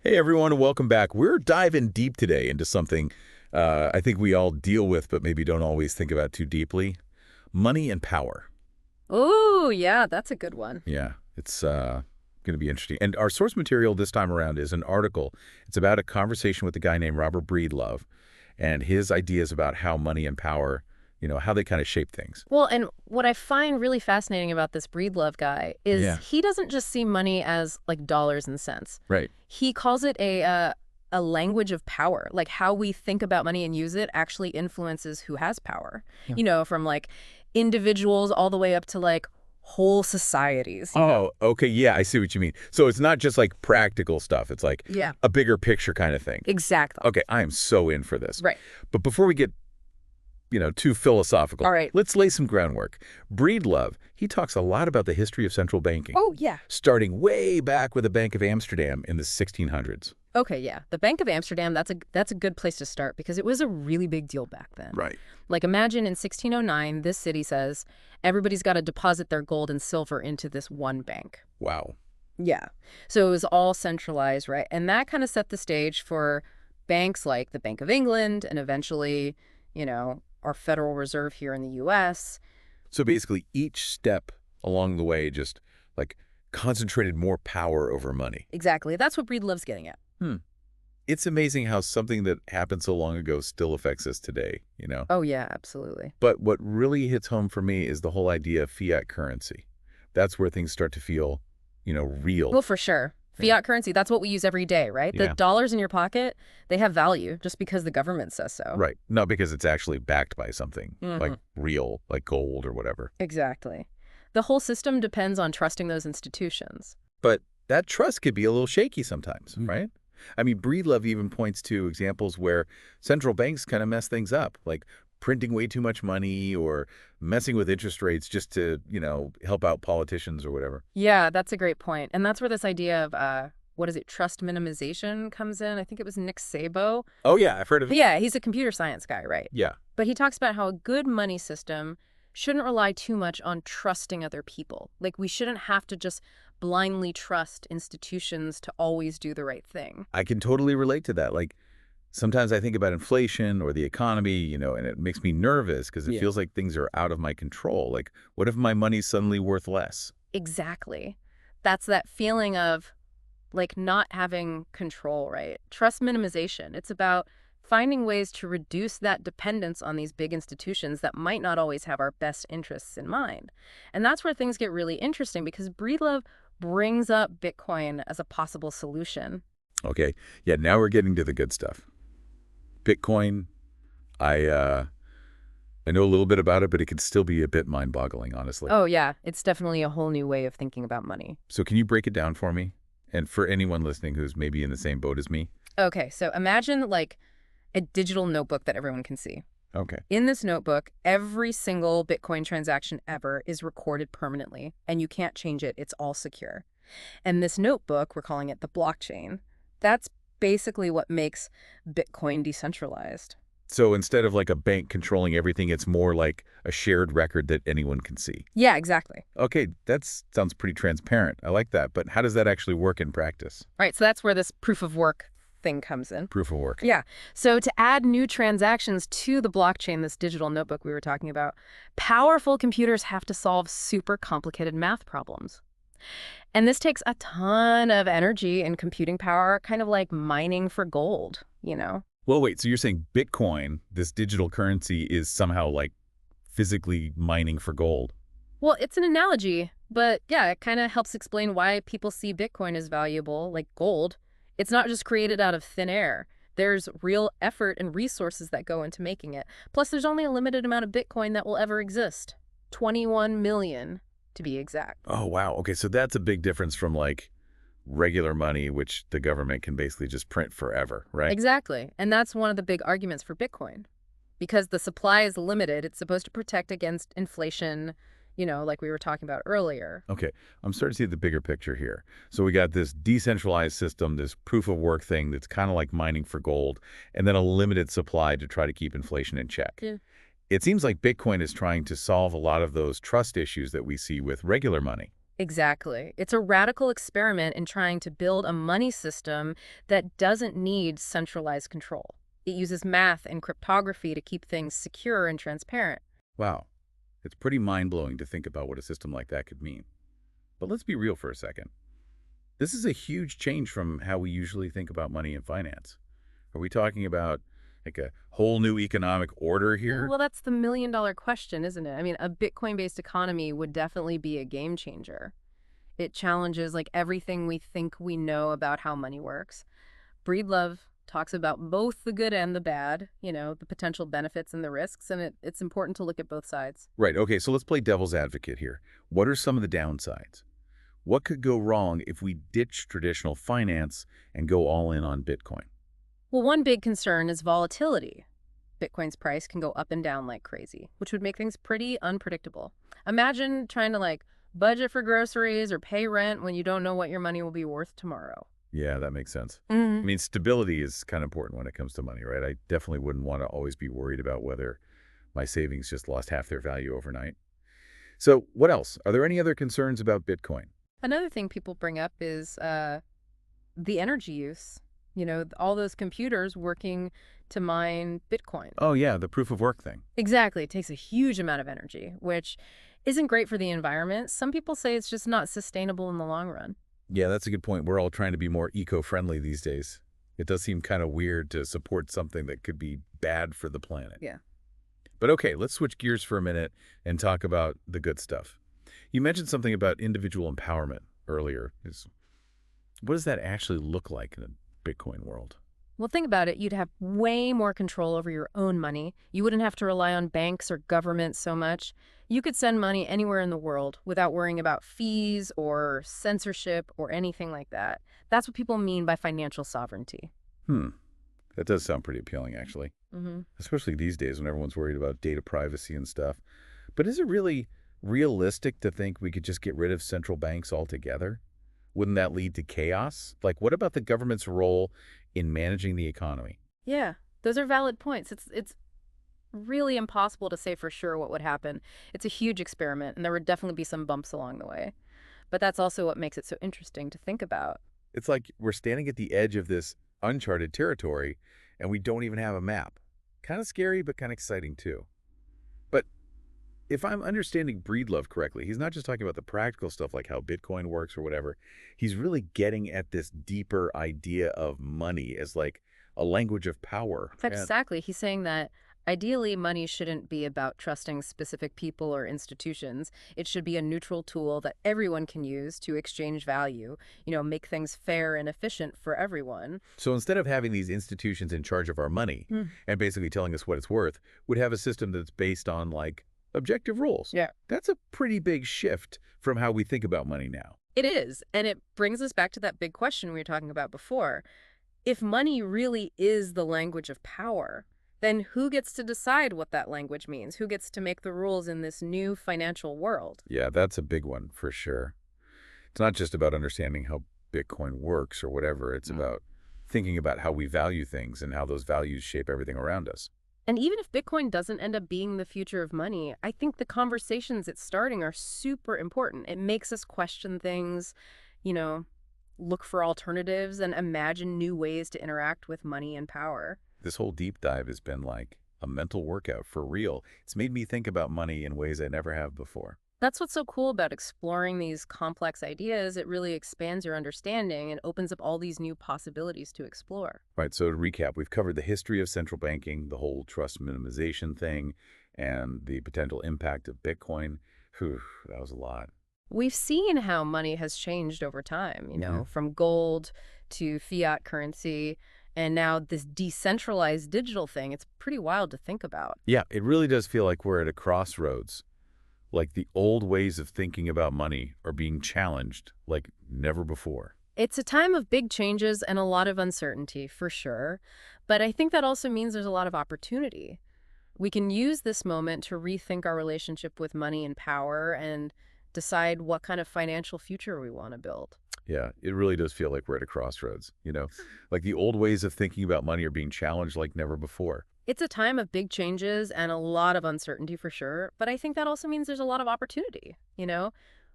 Hey everyone, welcome back. We're diving deep today into something I think we all deal with, but maybe don't always think about too deeply. Money and power. Oh, yeah, that's a good one. Yeah, it's going to be interesting. And our source material this time around is an article. It's about a conversation with a guy named Robert Breedlove and his ideas about how money and power, how they kind of shape things. Well, and what I find really fascinating about this Breedlove guy is Yeah. he doesn't just see money as like dollars and cents. Right. He calls it a language of power. Like how we think about money and use it actually influences who has power. Yeah. From like individuals all the way up to like whole societies. Oh, okay. Yeah, I see what you mean. So it's not just like practical stuff. It's like Yeah. a bigger picture kind of thing. Exactly. Okay, I am so in for this. Right. But before we get too philosophical. All right. Let's lay some groundwork. Breedlove, he talks a lot about the history of central banking, Oh, yeah. starting way back with the Bank of Amsterdam in the 1600s. Okay, yeah. The Bank of Amsterdam, that's a good place to start because it was a really big deal back then. Right. Like imagine in 1609, this city says everybody's got to deposit their gold and silver into this one bank. Wow. Yeah. So it was all centralized, right? And that kind of set the stage for banks like the Bank of England and eventually, our Federal Reserve here in the U.S. So basically each step along the way just like concentrated more power over money. Exactly. That's what Breedlove's getting at. It's amazing how something that happened so long ago still affects us today, Oh, yeah, absolutely. But what really hits home for me is the whole idea of fiat currency. That's where things start to feel, real. Well, for sure. Yeah. Fiat currency, that's what we use every day, right? Yeah. The dollars in your pocket, they have value just because the government says so. Right. Not because it's actually backed by something like Mhm. real, like gold or whatever. Exactly. The whole system depends on trusting those institutions. But that trust could be a little shaky sometimes, Mm. right? I mean, Breedlove even points to examples where central banks kind of mess things up, like printing way too much money or messing with interest rates just to, help out politicians or whatever. Yeah, that's a great point. And that's where this idea of, what is it, trust minimization comes in. I think it was Nick Szabo. Oh, yeah, I've heard of it. Yeah, he's a computer science guy, right? Yeah. But he talks about how a good money system shouldn't rely too much on trusting other people. Like we shouldn't have to just blindly trust institutions to always do the right thing. I can totally relate to that. Like, sometimes I think about inflation or the economy, and it makes me nervous because it Yeah. feels like things are out of my control. Like, what if my money's suddenly worth less? Exactly. That's that feeling of like not having control, right? Trust minimization. It's about finding ways to reduce that dependence on these big institutions that might not always have our best interests in mind. And that's where things get really interesting because Breedlove brings up Bitcoin as a possible solution. Okay. Yeah, now we're getting to the good stuff. Bitcoin, I know a little bit about it, but it can still be a bit mind-boggling, honestly. Oh, yeah. It's definitely a whole new way of thinking about money. So can you break it down for me? And for anyone listening who's maybe in the same boat as me? Okay, so imagine like a digital notebook that everyone can see. Okay. In this notebook, every single Bitcoin transaction ever is recorded permanently, and you can't change it. It's all secure. And this notebook, we're calling it the blockchain, that's basically what makes Bitcoin decentralized. So instead of like a bank controlling everything, it's more like a shared record that anyone can see. Yeah, exactly. Okay, that sounds pretty transparent. I like that. But how does that actually work in practice? Right, so that's where this proof of work thing comes in. Proof of work. Yeah. So to add new transactions to the blockchain, this digital notebook we were talking about, powerful computers have to solve super complicated math problems. And this takes a ton of energy and computing power, kind of like mining for gold. Well, wait, so you're saying Bitcoin, this digital currency, is somehow like physically mining for gold? Well, it's an analogy, but yeah, it kind of helps explain why people see Bitcoin as valuable, like gold. It's not just created out of thin air. There's real effort and resources that go into making it. Plus, there's only a limited amount of Bitcoin that will ever exist. 21 million, to be exact. Oh, wow. Okay, so that's a big difference from like regular money, which the government can basically just print forever, right? Exactly. And that's one of the big arguments for Bitcoin. Because the supply is limited, it's supposed to protect against inflation, like we were talking about earlier. Okay, I'm starting to see the bigger picture here. So we got this decentralized system, this proof of work thing that's kind of like mining for gold, and then a limited supply to try to keep inflation in check. Yeah. It seems like Bitcoin is trying to solve a lot of those trust issues that we see with regular money. Exactly. It's a radical experiment in trying to build a money system that doesn't need centralized control. It uses math and cryptography to keep things secure and transparent. Wow. It's pretty mind-blowing to think about what a system like that could mean. But let's be real for a second. This is a huge change from how we usually think about money and finance. Are we talking about like a whole new economic order here? Well, that's the million-dollar question, isn't it? I mean, a Bitcoin-based economy would definitely be a game changer. It challenges like everything we think we know about how money works. Breedlove talks about both the good and the bad, the potential benefits and the risks, and it's important to look at both sides. Right. Okay, so let's play devil's advocate here. What are some of the downsides? What could go wrong if we ditch traditional finance and go all in on Bitcoin? Well, one big concern is volatility. Bitcoin's price can go up and down like crazy, which would make things pretty unpredictable. Imagine trying to budget for groceries or pay rent when you don't know what your money will be worth tomorrow. Yeah, that makes sense. I Mm. mean, stability is kind of important when it comes to money, right? I definitely wouldn't want to always be worried about whether my savings just lost half their value overnight. So what else? Are there any other concerns about Bitcoin? Another thing people bring up is the energy use. All those computers working to mine Bitcoin. Oh, yeah, the proof of work thing. Exactly. It takes a huge amount of energy, which isn't great for the environment. Some people say it's just not sustainable in the long run. Yeah, that's a good point. We're all trying to be more eco-friendly these days. It does seem kind of weird to support something that could be bad for the planet. Yeah. But okay, let's switch gears for a minute and talk about the good stuff. You mentioned something about individual empowerment earlier. What does that actually look like in a Bitcoin world? Well, think about it. You'd have way more control over your own money. You wouldn't have to rely on banks or government so much. You could send money anywhere in the world without worrying about fees or censorship or anything like that. That's what people mean by financial sovereignty. Hmm, that does sound pretty appealing, actually, Hmm. especially these days when everyone's worried about data privacy and stuff. But is it really realistic to think we could just get rid of central banks altogether? Wouldn't that lead to chaos? Like, what about the government's role in managing the economy? Yeah, those are valid points. It's really impossible to say for sure what would happen. It's a huge experiment, and there would definitely be some bumps along the way. But that's also what makes it so interesting to think about. It's like we're standing at the edge of this uncharted territory, and we don't even have a map. Kind of scary, but kind of exciting, too. But if I'm understanding Breedlove correctly, he's not just talking about the practical stuff like how Bitcoin works or whatever. He's really getting at this deeper idea of money as like a language of power. And Exactly. He's saying that ideally money shouldn't be about trusting specific people or institutions. It should be a neutral tool that everyone can use to exchange value, make things fair and efficient for everyone. so instead of having these institutions in charge of our money Mm. and basically telling us what it's worth, would have a system that's based on like objective rules. Yeah. That's a pretty big shift from how we think about money now. It is. And it brings us back to that big question we were talking about before. If money really is the language of power, then who gets to decide what that language means? Who gets to make the rules in this new financial world? Yeah, that's a big one for sure. It's not just about understanding how Bitcoin works or whatever. It's about thinking about how we value things and how those values shape everything around us. And even if Bitcoin doesn't end up being the future of money, I think the conversations it's starting are super important. It makes us question things, you know, look for alternatives and imagine new ways to interact with money and power. This whole deep dive has been like a mental workout for real. It's made me think about money in ways I never have before. That's what's so cool about exploring these complex ideas. It really expands your understanding and opens up all these new possibilities to explore. Right, so to recap, we've covered the history of central banking, the whole trust minimization thing, and the potential impact of Bitcoin. Whew, that was a lot. We've seen how money has changed over time, Yeah. from gold to fiat currency, and now this decentralized digital thing. It's pretty wild to think about. Yeah, it really does feel like we're at a crossroads. Like the old ways of thinking about money are being challenged like never before. It's a time of big changes and a lot of uncertainty, for sure. But I think that also means there's a lot of opportunity. We can use this moment to rethink our relationship with money and power and decide what kind of financial future we want to build. Yeah, it really does feel like we're at a crossroads, Like the old ways of thinking about money are being challenged like never before. It's a time of big changes and a lot of uncertainty for sure, but I think that also means there's a lot of opportunity.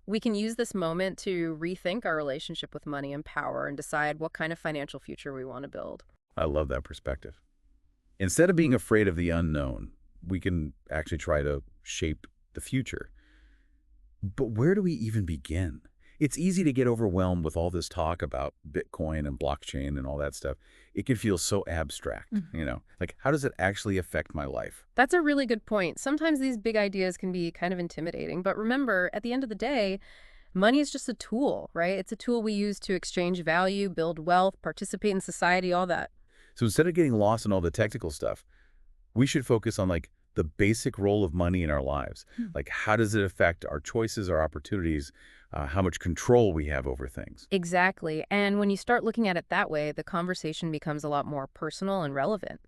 We can use this moment to rethink our relationship with money and power and decide what kind of financial future we want to build. I love that perspective. Instead of being afraid of the unknown, we can actually try to shape the future. But where do we even begin? It's easy to get overwhelmed with all this talk about Bitcoin and blockchain and all that stuff. It can feel so abstract, Like, how does it actually affect my life? That's a really good point. Sometimes these big ideas can be kind of intimidating, but remember, at the end of the day, money is just a tool, right? It's a tool we use to exchange value, build wealth, participate in society, all that. So instead of getting lost in all the technical stuff, we should focus on like the basic role of money in our lives. Like, how does it affect our choices, our opportunities, how much control we have over things? Exactly. And when you start looking at it that way, the conversation becomes a lot more personal and relevant.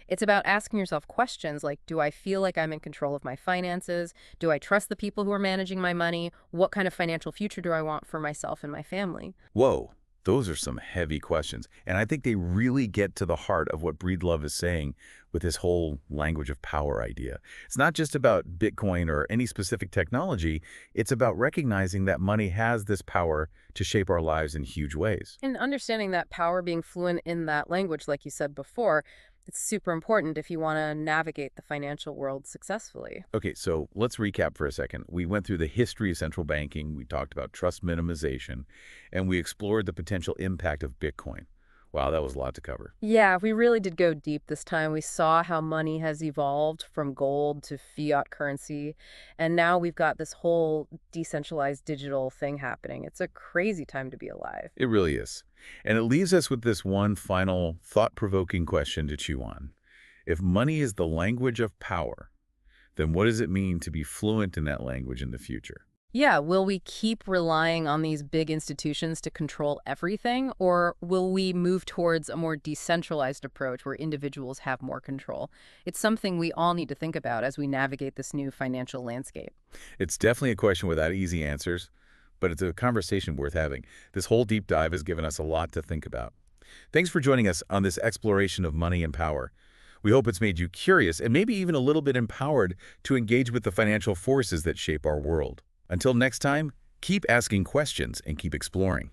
It's about asking yourself questions like, do I feel like I'm in control of my finances? Do I trust the people who are managing my money? What kind of financial future do I want for myself and my family? Whoa, those are some heavy questions. And I think they really get to the heart of what Breedlove is saying with this whole language of power idea. It's not just about Bitcoin or any specific technology. It's about recognizing that money has this power to shape our lives in huge ways. And understanding that power, being fluent in that language, like you said before, it's super important if you want to navigate the financial world successfully. Okay, so let's recap for a second. We went through the history of central banking, we talked about trust minimization, and we explored the potential impact of Bitcoin. Wow, that was a lot to cover. Yeah, we really did go deep this time. We saw how money has evolved from gold to fiat currency, and now we've got this whole decentralized digital thing happening. It's a crazy time to be alive. It really is. And it leaves us with this one final thought-provoking question to chew on. If money is the language of power, then what does it mean to be fluent in that language in the future? Yeah, will we keep relying on these big institutions to control everything, or will we move towards a more decentralized approach where individuals have more control? It's something we all need to think about as we navigate this new financial landscape. It's definitely a question without easy answers, but it's a conversation worth having. This whole deep dive has given us a lot to think about. Thanks for joining us on this exploration of money and power. We hope it's made you curious and maybe even a little bit empowered to engage with the financial forces that shape our world. Until next time, keep asking questions and keep exploring.